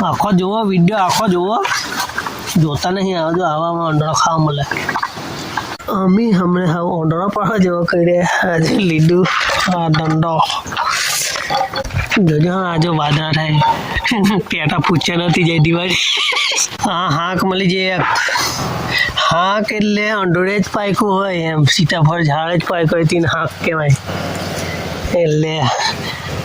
આખો જુઓ વિડીયો આખો જુઓ જોતા નહીં આવજો આવામાં ઓંડળો ખાવા મળે અમે હમણાં હા ઓંડળો પણ જેવો કરી આજે લીધું આ દંડો જોજો આજે વાદળા થાય પેટા પૂછ્યા નથી જાય દિવાળી હા હાંક મળી જાય હાંક એટલે અંડોળે જ પાક્યું હોય એમ સીતાફળ ઝાડ જ પાક્યું હોય તેને હાંક કહેવાય એટલે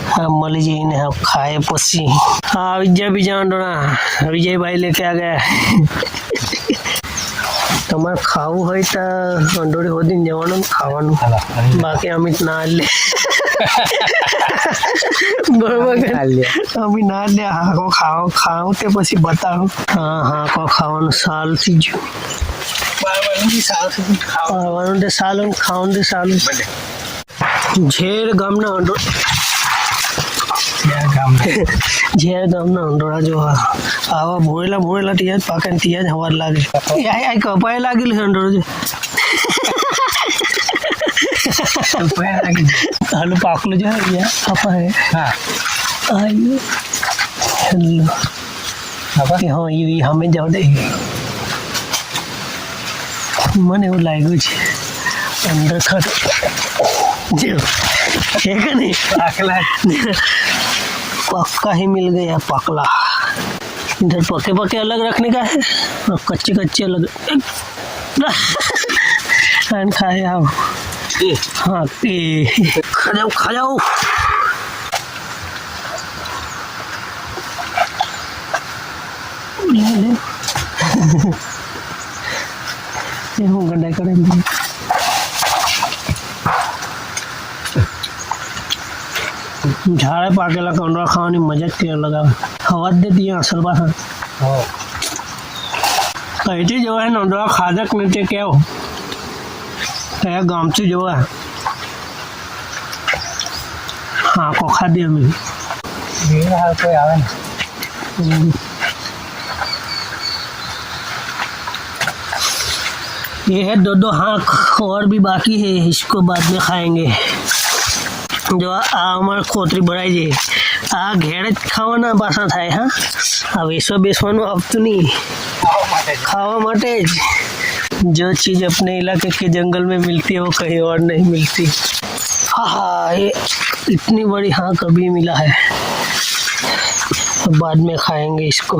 હા મળી જઈને ખાય પછી હા આવી જાય બીજા અંડોળા વિજયભાઈ લેકે આ ગયા તમારે ખાવું હોય તો અંડોળી હોદીને જવાનું ખાવાનું બાકી અમિત ના લે બરોબર અમે ના લે હાકો ખાવું તે પછી બતાવું હા હાકો ખાવાનું સાલ થઈ ગયું ખાવાનું તે સાલું ખાવાનું તે સાલું ઝેર ગામના અંડો ઝેર ગામના અંડોળા જો આવા ભોળેલા ત્યાં જ પાકે ત્યાં જ હવાર લાગે કપાય લાગેલું છે અંડોળો જો હાલું પાકલું જો કપાય હા હેલો હા એ અમે જાવ દે મને એવું લાગ્યું છે અંદર ખર जो है क्या नहीं पकला पक्का ही मिल गया पकला इधर पके पके अलग रखने का है और कच्चे कच्चे अलग एंड खाए आओ हाँ खा जाओ ये हूँ गड्ढा करेंगे झाड़े पाकेला कंडोळा खावानी मजा ज अलग आवे हवा ज देती असल पाछा कईथी जोवा नंदोळा खाधक नहीं ते केव कया गामथी जोवा हाँ को खाधी अमे कोई आवे ना ये है दो हाँक और भी बाकी है इसको बाद में खाएंगे जो आ खोतरी भराई जाए आ घेड़ ज खावाना पासा थाय हाँ आ वेसवा बेसवानुं आवतुं नहीं खावा माटे ज जो चीज़ अपने इलाके के जंगल में मिलती है वो कहीं और नहीं मिलती हाँ ये इतनी बड़ी हाँ कभी मिला है बाद में खाएंगे इसको।